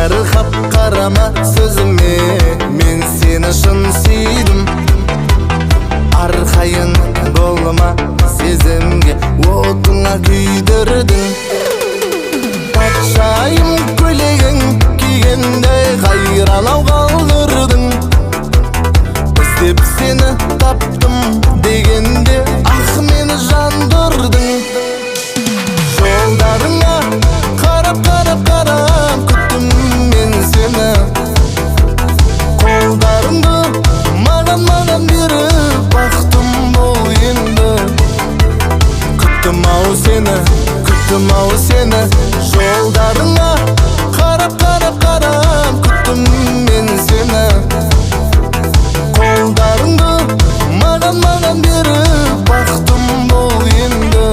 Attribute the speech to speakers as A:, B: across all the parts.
A: Jarıqap qarama sözüme, men seni şın süydüm. Arxayın bolma sezimge, otuna kuydirdin. Patşayım kölegin kiygende, hayranal kaldırdın. İzdep seni taptım degende, ah meni jandırdın. Жолдарыңа қарап күттім мен сені. Қолдарыңды маған беріп бақтым бол енді. Күттім ау сені. Жолдарыңа қарап күттім мен сені. Қолдарыңды маған беріп бақтым бол енді.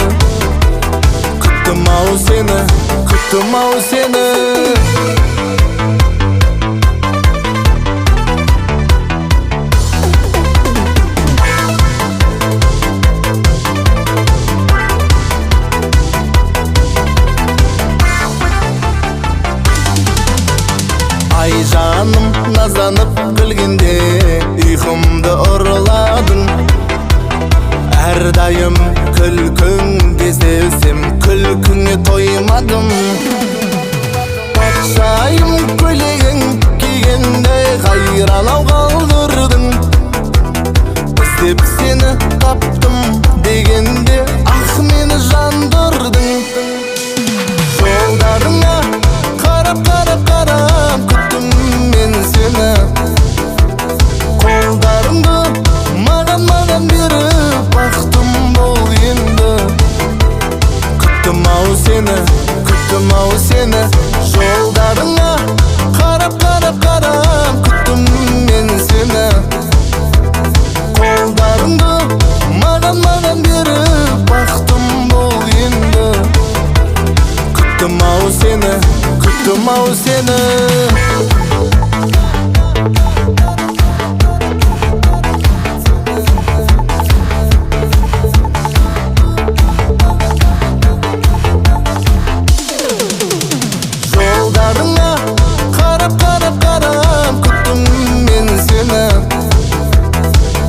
A: Күттім ау сені. Ай жаным назанып күлгенде, ұйқымды ұрладың. Әрдайым күлкіңде sevsem, күлкіңе тоймадым. Патшайым көйлегің кигенде, хайранал қалдырдың. Іздеп сені таптым дегенде, ах мені жандырдың. Жолдарыңа қарап күттім мен сені. Қолдарыңды маған беріп бақтым бол енді. Күттім ау сені. Жолдарыңа қарап күттім мен сені. Қолдарыңды маған беріп бақтым бол енді. Күттім ау сені. Жолдарыңа қарап күттім мен сені.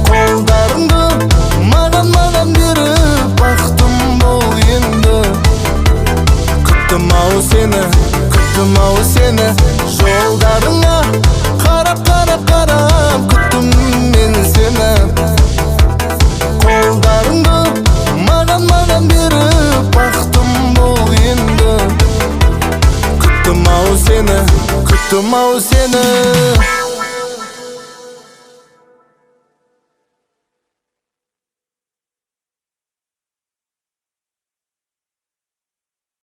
A: Қолдарыңды маған беріп бақтым бол енді. Күттім ау сені. Жолдарыңа қарап күттім мен сені. Қолдарыңды маған беріп бақтым бол енді. Күттім ау сені.